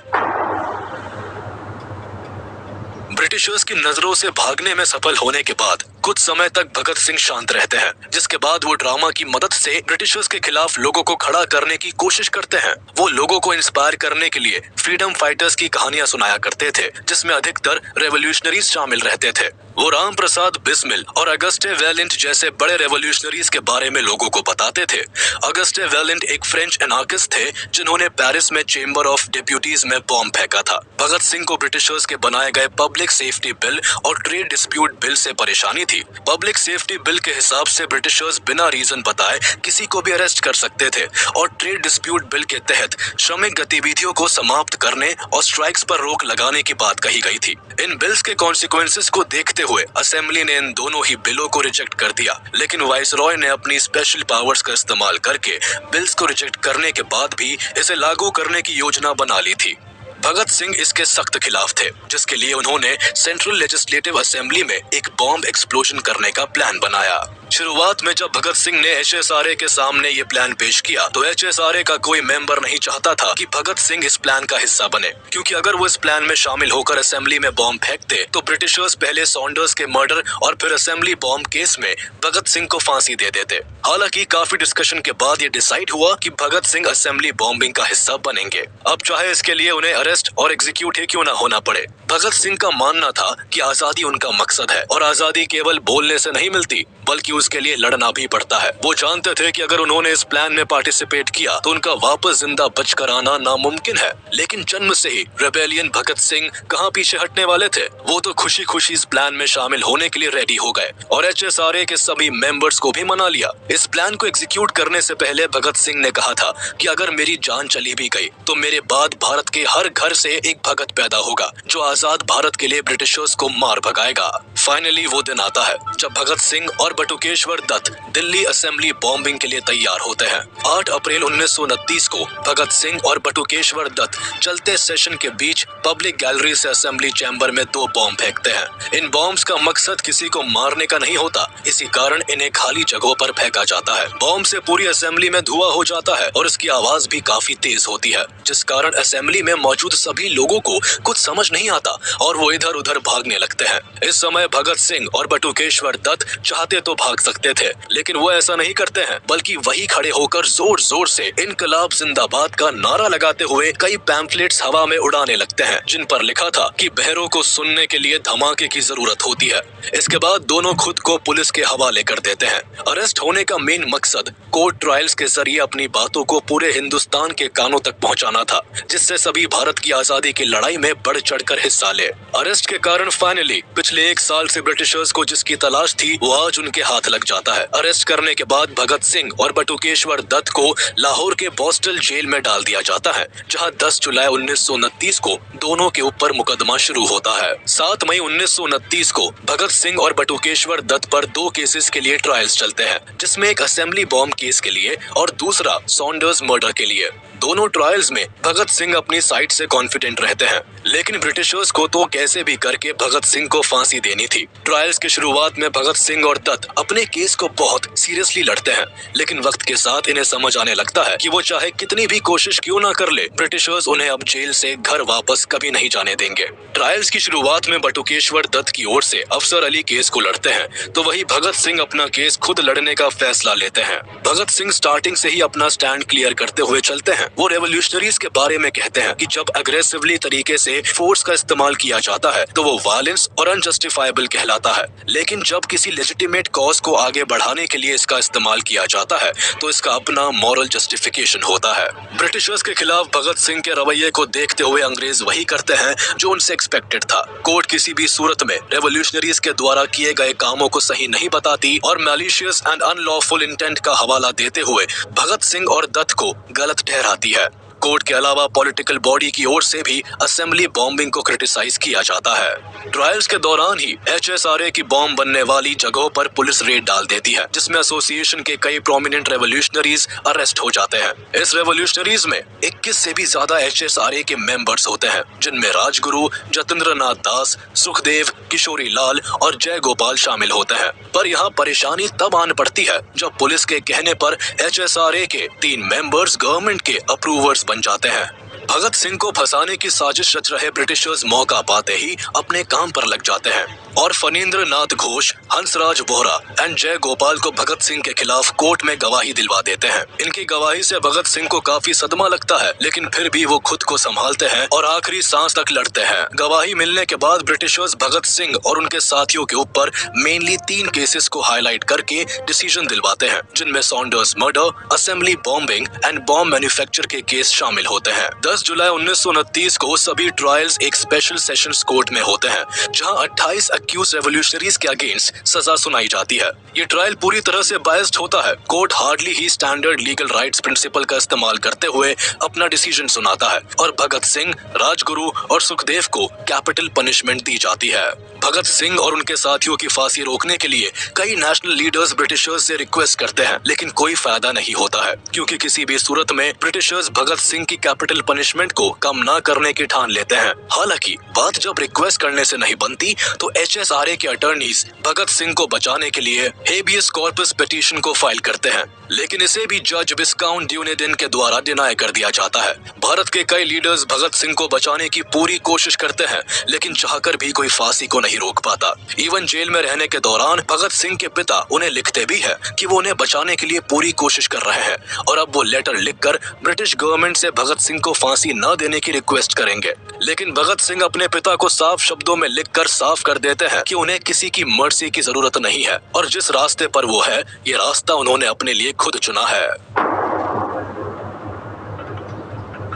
ब्रिटिशर्स की नजरों से भागने में सफल होने के बाद कुछ समय तक भगत सिंह शांत रहते हैं, जिसके बाद वो ड्रामा की मदद से ब्रिटिशर्स के खिलाफ लोगों को खड़ा करने की कोशिश करते हैं। वो लोगों को इंस्पायर करने के लिए फ्रीडम फाइटर्स की कहानियां सुनाया करते थे, जिसमें अधिकतर रेवोल्यूशनरीज शामिल रहते थे। वो राम प्रसाद बिस्मिल और अगस्टे वैलेंट जैसे बड़े रेवोल्यूशनरीज के बारे में लोगों को बताते थे। अगस्टे वैलेंट एक फ्रेंच एनार्किस्ट थे जिन्होंने पेरिस में चेंबर ऑफ डेप्यूटीज में बॉम्ब फेंका था। भगत सिंह को ब्रिटिशर्स के बनाए गए पब्लिक सेफ्टी बिल और ट्रेड डिस्प्यूट बिल से परेशानी थी। पब्लिक सेफ्टी बिल के हिसाब से ब्रिटिशर्स बिना रीजन बताए किसी को भी अरेस्ट कर सकते थे और ट्रेड डिस्प्यूट बिल के तहत श्रमिक गतिविधियों को समाप्त करने और स्ट्राइक्स पर रोक लगाने की बात कही गई थी। इन बिल्स के कॉन्सिक्वेंसेस को देखते हुए असेंबली ने इन दोनों ही बिलों को रिजेक्ट कर दिया, लेकिन वाइसरॉय ने अपनी स्पेशल पावर्स का इस्तेमाल करके बिल्स को रिजेक्ट करने के बाद भी इसे लागू करने की योजना बना ली थी। भगत सिंह इसके सख्त खिलाफ थे, जिसके लिए उन्होंने सेंट्रल लेजिस्लेटिव असेंबली में एक बॉम्ब एक्सप्लोजन करने का प्लान बनाया। शुरुआत में जब भगत सिंह ने HSRA के सामने ये प्लान पेश किया तो HSRA का कोई मेंबर नहीं चाहता था कि भगत सिंह इस प्लान का हिस्सा बने, क्योंकि अगर वो इस प्लान में शामिल होकर असेंबली में बॉम्ब फेंकते तो ब्रिटिशर्स पहले सॉन्डर्स के मर्डर और फिर असेंबली बॉम्ब केस में भगत सिंह को फांसी दे देते। हालांकि काफी डिस्कशन के बाद ये डिसाइड हुआ कि भगत सिंह असेंबली बॉम्बिंग का हिस्सा बनेंगे, अब चाहे इसके लिए उन्हें अरेस्ट और एग्जीक्यूट ही क्यों न होना पड़े। भगत सिंह का मानना था कि आजादी उनका मकसद है और आजादी केवल बोलने से नहीं मिलती बल्कि वैल्यूज के लिए लड़ना भी पड़ता है। वो जानते थे कि अगर उन्होंने इस प्लान में पार्टिसिपेट किया तो उनका वापस जिंदा बचकर आना नामुमकिन है, लेकिन जन्म से ही रेबेलियन भगत सिंह कहाँ पीछे हटने वाले थे। वो तो खुशी खुशी इस प्लान में शामिल होने के लिए रेडी हो गए और HSRA के सभी मेंबर्स को भी मना लिया। इस प्लान को एग्जीक्यूट करने से पहले भगत सिंह ने कहा था कि अगर मेरी जान चली भी गई तो मेरे बाद भारत के हर घर से एक भगत पैदा होगा जो आजाद भारत के लिए ब्रिटिशर्स को मार भगाएगा। फाइनली वो दिन आता है जब भगत सिंह और बटुकेश्वर दत्त दिल्ली असेंबली बॉम्बिंग के लिए तैयार होते हैं। 8 अप्रैल 1929 को भगत सिंह और बटुकेश्वर दत्त चलते सेशन के बीच पब्लिक गैलरी से असेंबली चैम्बर में 2 बॉम्ब फेंकते हैं। इन बॉम्ब्स का मकसद किसी को मारने का नहीं होता, इसी कारण इन्हें खाली जगहों पर फेंका जाता है। बॉम्ब से पूरी असेंबली में धुआं हो जाता है और इसकी आवाज भी काफी तेज होती है, जिस कारण असेंबली में मौजूद सभी लोगों को कुछ समझ नहीं आता और वो इधर उधर भागने लगते हैं। इस समय भगत सिंह और बटुकेश्वर दत्त चाहते तो भाग सकते थे, लेकिन वो ऐसा नहीं करते हैं, बल्कि वही खड़े होकर जोर जोर से इनकलाब जिंदाबाद का नारा लगाते हुए कई पैम्फलेट्स हवा में उड़ाने लगते हैं, जिन पर लिखा था कि बहरों को सुनने के लिए धमाके की जरूरत होती है। इसके बाद दोनों खुद को पुलिस के हवाले कर देते हैं। अरेस्ट होने का मेन मकसद कोर्ट ट्रायल्स के जरिए अपनी बातों को पूरे हिंदुस्तान के कानों तक पहुंचाना था, जिससे सभी भारत की आजादी की लड़ाई में बढ़ चढ़कर हिस्सा ले। अरेस्ट के कारण फाइनली पिछले 1 साल से ब्रिटिशर्स को जिसकी तलाश थी वो आज उनके हाथ लग जाता है। अरेस्ट करने के बाद भगत सिंह और बटुकेश्वर दत्त को लाहौर के बोस्टल जेल में डाल दिया जाता है, जहां 10 जुलाई 1929 को दोनों के ऊपर मुकदमा शुरू होता है। 7 मई 1929 को भगत सिंह और बटुकेश्वर दत्त पर 2 केसेस के लिए ट्रायल्स चलते हैं, जिसमें एक असेंबली बॉम्ब केस के लिए और दूसरा सॉन्डर्स मर्डर के लिए। दोनों ट्रायल्स में भगत सिंह अपनी साइड से कॉन्फिडेंट रहते हैं, लेकिन ब्रिटिशर्स को तो कैसे भी करके भगत सिंह को फांसी देनी थी। ट्रायल्स की शुरुआत में भगत सिंह और दत्त अपने केस को बहुत सीरियसली लड़ते हैं, लेकिन वक्त के साथ इन्हें समझ आने लगता है कि वो चाहे कितनी भी कोशिश क्यों ना कर ले, ब्रिटिशर्स उन्हें अब जेल से घर वापस कभी नहीं जाने देंगे। ट्रायल्स की शुरुआत में बटुकेश्वर दत्त की ओर से अफसर अली केस को लड़ते हैं, तो वही भगत सिंह अपना केस खुद लड़ने का फैसला लेते हैं। भगत सिंह स्टार्टिंग से ही अपना स्टैंड क्लियर करते हुए चलते हैं। वो रेवोल्यूशनरीज के बारे में कहते हैं कि जब अग्रेसिवली तरीके से फोर्स का इस्तेमाल किया जाता है तो वो वायलेंस और अनजस्टिफाइबल कहलाता है, लेकिन जब किसी लेजिटिमेट कॉज को आगे बढ़ाने के लिए इसका इस्तेमाल किया जाता है तो इसका अपना मॉरल जस्टिफिकेशन होता है। ब्रिटिशर्स के खिलाफ भगत सिंह के रवैये को देखते हुए अंग्रेज वही करते हैं जो उनसे एक्सपेक्टेड था। कोर्ट किसी भी सूरत में रेवोल्यूशनरीज के द्वारा किए गए कामों को सही नहीं बताती और मैलिशियस एंड अनलॉफुल इंटेंट का हवाला देते हुए भगत सिंह और दत्त को गलत ठहराती है। कोर्ट के अलावा पॉलिटिकल बॉडी की ओर से भी असेंबली बॉम्बिंग को क्रिटिसाइज किया जाता है। ट्रायल्स के दौरान ही HSRA की बॉम्ब बनने वाली जगहों पर पुलिस रेड डाल देती है, जिसमें एसोसिएशन के कई प्रोमिनेंट रेवोल्यूशनरीज अरेस्ट हो जाते हैं। इस रेवोल्यूशनरीज में 21 से भी ज्यादा HSRA के मेंबर्स होते हैं, जिनमें राजगुरु, जतेंद्रनाथ दास, सुखदेव, किशोरी लाल और जय गोपाल शामिल होते हैं। पर यहाँ परेशानी तब आन पड़ती है जब पुलिस के कहने पर HSRA के 3 मेंबर्स गवर्नमेंट के अप्रूवर्स बन जाते हैं। भगत सिंह को फंसाने की साजिश रच रहे ब्रिटिशर्स मौका पाते ही अपने काम पर लग जाते हैं और फणींद्र नाथ घोष, हंसराज वोहरा एंड जय गोपाल को भगत सिंह के खिलाफ कोर्ट में गवाही दिलवा देते हैं। इनकी गवाही से भगत सिंह को काफी सदमा लगता है, लेकिन फिर भी वो खुद को संभालते हैं और आखिरी सांस तक लड़ते हैं। गवाही मिलने के बाद ब्रिटिशर्स भगत सिंह और उनके साथियों के ऊपर मेनली 3 केसेस को हाईलाइट करके डिसीजन दिलवाते हैं, जिनमें Saunders murder, assembly bombing and bomb manufacture के केस शामिल होते हैं। 10 जुलाई 1929 को सभी ट्रायल्स एक स्पेशल सेशंस कोर्ट में होते हैं, जहां 28 अक्यूज रेवोल्यूशनरीज के अगेंस्ट सजा सुनाई जाती है। ये ट्रायल पूरी तरह से बायस्ड होता है। कोर्ट हार्डली ही स्टैंडर्ड लीगल राइट्स प्रिंसिपल का इस्तेमाल करते हुए अपना डिसीजन सुनाता है और भगत सिंह, राजगुरु और सुखदेव को कैपिटल पनिशमेंट दी जाती है। भगत सिंह और उनके साथियों की फांसी रोकने के लिए कई नेशनल लीडर्स ब्रिटिशर्स से रिक्वेस्ट करते हैं, लेकिन कोई फायदा नहीं होता है, क्योंकि किसी भी सूरत में ब्रिटिशर्स भगत सिंह की कैपिटल पनिशमेंट को कम न करने की ठान लेते हैं। हालांकि बात जब रिक्वेस्ट करने से नहीं बनती तो HSRA के अटर्नीज भगत सिंह को बचाने के लिए हेबियस कॉर्पस पिटीशन को फाइल करते हैं, लेकिन इसे भी जज विस्काउंट ड्यूनेडिन के द्वारा डिनाई कर दिया जाता है। भारत के कई लीडर्स भगत सिंह को बचाने की पूरी कोशिश करते हैं, लेकिन चाहकर भी कोई फांसी को नहीं रोक पाता। इवन जेल में रहने के दौरान भगत सिंह के पिता उन्हें लिखते भी है कि वो उन्हें बचाने के लिए पूरी कोशिश कर रहे हैं और अब वो लेटर लिखकर ब्रिटिश गवर्नमेंट से भगत सिंह को फांसी न देने की रिक्वेस्ट करेंगे। लेकिन भगत सिंह अपने पिता को साफ शब्दों में लिखकर साफ कर देते कहते हैं कि उन्हें किसी की मर्जी की जरूरत नहीं है और जिस रास्ते पर वो है, ये रास्ता उन्होंने अपने लिए खुद चुना है।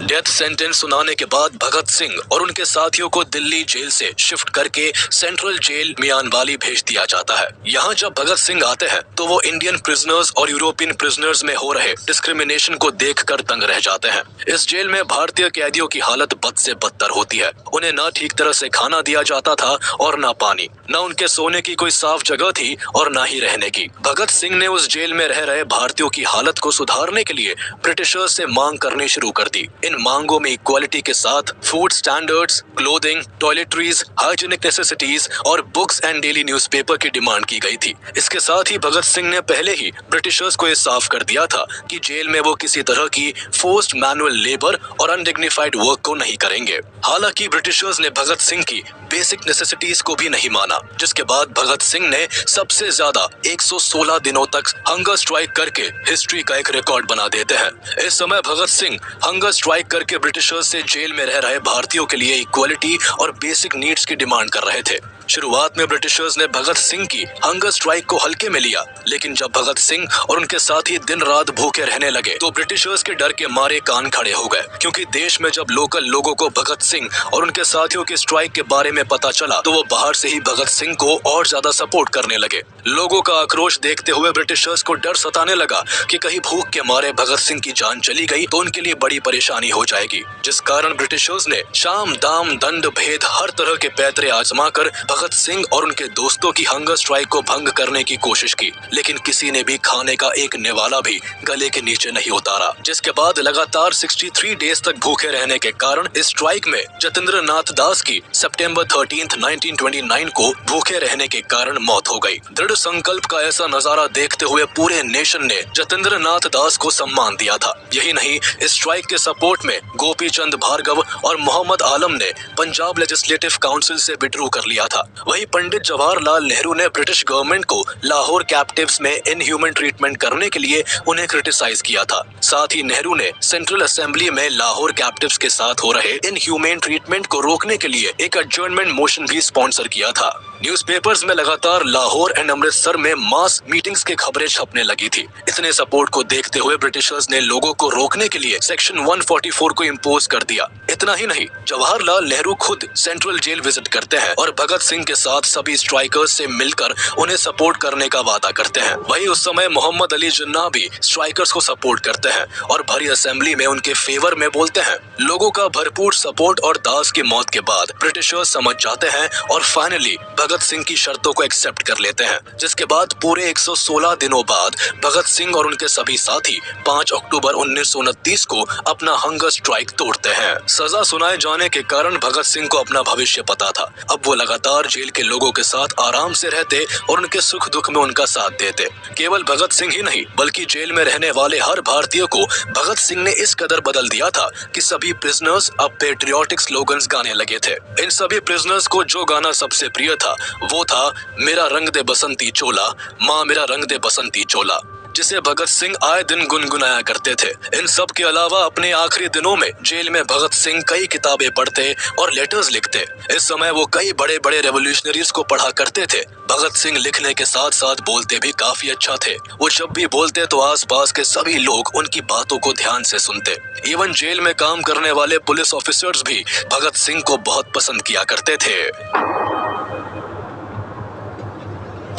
डेथ सेंटेंस सुनाने के बाद भगत सिंह और उनके साथियों को दिल्ली जेल से शिफ्ट करके सेंट्रल जेल मियानवाली भेज दिया जाता है। यहाँ जब भगत सिंह आते हैं तो वो इंडियन प्रिजनर्स और यूरोपियन प्रिजनर्स में हो रहे डिस्क्रिमिनेशन को देखकर दंग रह जाते हैं। इस जेल में भारतीय कैदियों की हालत बद से बदतर होती है। उन्हें न ठीक तरह से खाना दिया जाता था और न पानी, न उनके सोने की कोई साफ जगह थी और न ही रहने की। भगत सिंह ने उस जेल में रह रहे भारतीयों की हालत को सुधारने के लिए ब्रिटिशर्स से मांग करनी शुरू कर दी। इन मांगों में इक्वालिटी के साथ food standards, clothing, toiletries, hygienic necessities और बुक्स एंड डेली न्यूज़पेपर की डिमांड की गई थी। इसके साथ ही भगत सिंह ने पहले ही ब्रिटिशर्स को ये साफ कर दिया था कि जेल में वो किसी तरह की फोर्स्ड मैनुअल लेबर और अनडिग्निफाइड वर्क को नहीं करेंगे। हालांकि ब्रिटिशर्स ने भगत सिंह की बेसिक नेसेसिटीज को भी नहीं माना, जिसके बाद भगत सिंह ने सबसे ज्यादा 116 दिनों तक हंगर स्ट्राइक करके हिस्ट्री का एक रिकॉर्ड बना देते हैं। इस समय भगत सिंह हंगर स्ट्राइक करके ब्रिटिशर्स से जेल में रह रहे भारतीयों के लिए इक्वालिटी और बेसिक नीड्स की डिमांड कर रहे थे। शुरुआत में ब्रिटिशर्स ने भगत सिंह की हंगर स्ट्राइक को हल्के में लिया, लेकिन जब भगत सिंह और उनके साथी दिन रात भूखे रहने लगे तो ब्रिटिशर्स के डर के मारे कान खड़े हो गए, क्योंकि देश में जब लोकल लोगों को भगत सिंह और उनके साथियों की स्ट्राइक के बारे में पता चला तो वो बाहर से ही भगत सिंह को और ज्यादा सपोर्ट करने लगे। लोगों का आक्रोश देखते हुए ब्रिटिशर्स को डर सताने लगा कि कहीं भूख के मारे भगत सिंह की जान चली गई तो उनके लिए बड़ी परेशानी हो जाएगी, जिस कारण ब्रिटिशर्स ने शाम दाम दंड भेद हर तरह के पैतरे आजमा कर भगत सिंह और उनके दोस्तों की हंगर स्ट्राइक को भंग करने की कोशिश की, लेकिन किसी ने भी खाने का एक निवाला भी गले के नीचे नहीं उतारा। जिसके बाद लगातार 63 डेज तक भूखे रहने के कारण इस स्ट्राइक में जतेंद्र नाथ दास की सितंबर 13, 1929 को भूखे रहने के कारण मौत हो गई। दृढ़ संकल्प का ऐसा नजारा देखते हुए पूरे नेशन ने जतेंद्र नाथ दास को सम्मान दिया था। यही नहीं, इस स्ट्राइक के सपोर्ट में गोपी चंद भार्गव और मोहम्मद आलम ने पंजाब लेजिस्लेटिव काउंसिल से विड्रू कर लिया था। वहीं पंडित जवाहरलाल नेहरू ने ब्रिटिश गवर्नमेंट को लाहौर कैप्टिव्स में इनह्यूमन ट्रीटमेंट करने के लिए उन्हें क्रिटिसाइज किया था। साथ ही नेहरू ने सेंट्रल असेंबली में लाहौर कैप्टिव्स के साथ हो रहे इनह्यूमन ट्रीटमेंट को रोकने के लिए एक एडजर्नमेंट मोशन भी स्पॉन्सर किया था। न्यूज़पेपर्स में लगातार लाहौर एंड अमृतसर में मास मीटिंग्स की खबरें छपने लगी थी। इतने सपोर्ट को देखते हुए ब्रिटिशर्स ने लोगों को रोकने के लिए सेक्शन 144 को इम्पोज कर दिया। इतना ही नहीं, जवाहरलाल नेहरू खुद सेंट्रल जेल विजिट करते हैं और भगत सिंह के साथ सभी स्ट्राइकर्स से मिलकर उन्हें सपोर्ट करने का वादा करते हैं। वहीं उस समय मोहम्मद अली जिन्ना भी स्ट्राइकर्स को सपोर्ट करते हैं और भरी असेंबली में उनके फेवर में बोलते हैं। लोगों का भरपूर सपोर्ट और दास की मौत के बाद ब्रिटिशर्स समझ जाते हैं और फाइनली भगत सिंह की शर्तों को एक्सेप्ट कर लेते हैं, जिसके बाद पूरे 116 दिनों बाद भगत सिंह और उनके सभी साथी 5 अक्टूबर 1929 को अपना हंगर स्ट्राइक तोड़ते हैं। सजा सुनाए जाने के कारण भगत सिंह को अपना भविष्य पता था। अब वो लगातार जेल के लोगों के साथ आराम से रहते और उनके सुख दुख में उनका साथ देते। केवल भगत सिंह ही नहीं, बल्कि जेल में रहने वाले हर भारतीय को भगत सिंह ने इस कदर बदल दिया था कि सभी प्रिजनर्स अब पेट्रियोटिक स्लोगन्स गाने लगे थे। इन सभी प्रिजनर्स को जो गाना सबसे प्रिय था वो था मेरा रंग दे बसंती चोला, माँ मेरा रंग दे बसंती चोला, जिसे भगत सिंह आए दिन गुनगुनाया करते थे। इन सब के अलावा अपने आखिरी दिनों में जेल में भगत सिंह कई किताबें पढ़ते और लेटर्स लिखते। इस समय वो कई बड़े बड़े रेवोल्यूशनरीज को पढ़ा करते थे। भगत सिंह लिखने के साथ साथ बोलते भी काफी अच्छा थे। वो जब भी बोलते तो आसपास के सभी लोग उनकी बातों को ध्यान से सुनते। इवन जेल में काम करने वाले पुलिस ऑफिसर्स भी भगत सिंह को बहुत पसंद किया करते थे।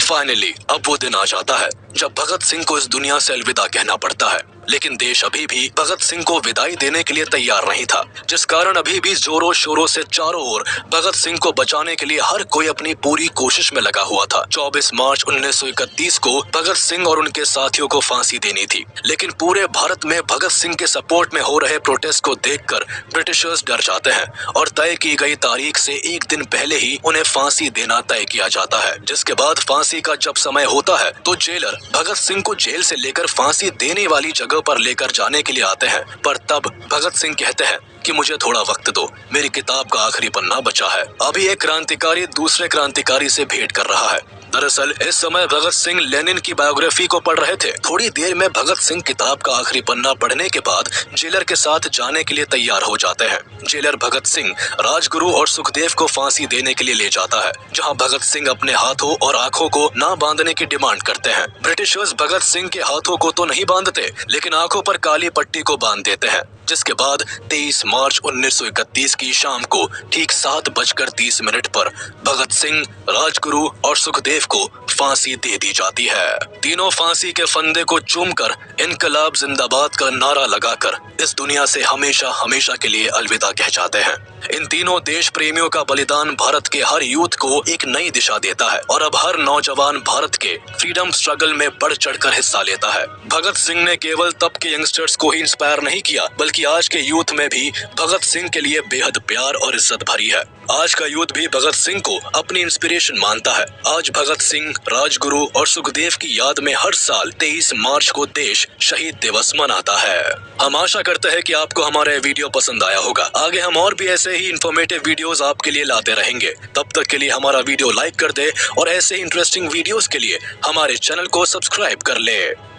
फाइनली अब वो दिन आ जाता है जब भगत सिंह को इस दुनिया से अलविदा कहना पड़ता है, लेकिन देश अभी भी भगत सिंह को विदाई देने के लिए तैयार नहीं था, जिस कारण अभी भी जोरों शोरों से चारों ओर भगत सिंह को बचाने के लिए हर कोई अपनी पूरी कोशिश में लगा हुआ था। 24 मार्च 1931 को भगत सिंह और उनके साथियों को फांसी देनी थी, लेकिन पूरे भारत में भगत सिंह के सपोर्ट में हो रहे प्रोटेस्ट को देखकर ब्रिटिशर्स डर जाते हैं और तय की गई तारीख से एक दिन पहले ही उन्हें फांसी देना तय किया जाता है। जिसके बाद फांसी का जब समय होता है तो जेलर भगत सिंह को जेल से लेकर फांसी देने वाली जगह पर लेकर जाने के लिए आते हैं, पर तब भगत सिंह कहते हैं कि मुझे थोड़ा वक्त दो, मेरी किताब का आखिरी पन्ना बचा है। अभी एक क्रांतिकारी दूसरे क्रांतिकारी से भेंट कर रहा है, दरअसल इस समय भगत सिंह लेनिन की बायोग्राफी को पढ़ रहे थे। थोड़ी देर में भगत सिंह किताब का आखिरी पन्ना पढ़ने के बाद जेलर के साथ जाने के लिए तैयार हो जाते हैं। जेलर भगत सिंह, राजगुरु और सुखदेव को फांसी देने के लिए ले जाता है, जहां भगत सिंह अपने हाथों और आंखों को ना बांधने की डिमांड करते हैं। ब्रिटिशर्स भगत सिंह के हाथों को तो नहीं बांधते, लेकिन आंखों पर काली पट्टी को बांध देते हैं, जिसके बाद 23 मार्च 1931 की शाम को ठीक 7:30 पर भगत सिंह, राजगुरु और सुखदेव को फांसी दे दी जाती है। तीनों फांसी के फंदे को चूमकर इनकलाब जिंदाबाद का नारा लगाकर इस दुनिया से हमेशा हमेशा के लिए अलविदा कह जाते हैं। इन तीनों देश प्रेमियों का बलिदान भारत के हर यूथ को एक नई दिशा देता है और अब हर नौजवान भारत के फ्रीडम स्ट्रगल में बढ़ चढ़कर हिस्सा लेता है। भगत सिंह ने केवल तब के यंगस्टर्स को ही इंस्पायर नहीं किया, बल्कि आज के यूथ में भी भगत सिंह के लिए बेहद प्यार और इज्जत भरी है। आज का यूथ भी भगत सिंह को अपनी इंस्पिरेशन मानता है। आज भगत सिंह, राजगुरु और सुखदेव की याद में हर साल 23 मार्च को देश शहीद दिवस मनाता है। हम आशा करते हैं कि आपको हमारा वीडियो पसंद आया होगा। आगे हम और भी ऐसे ही इंफॉर्मेटिव वीडियोस आपके लिए लाते रहेंगे। तब तक के लिए हमारा वीडियो लाइक कर दे और ऐसे इंटरेस्टिंग वीडियोस के लिए हमारे चैनल को सब्सक्राइब कर ले।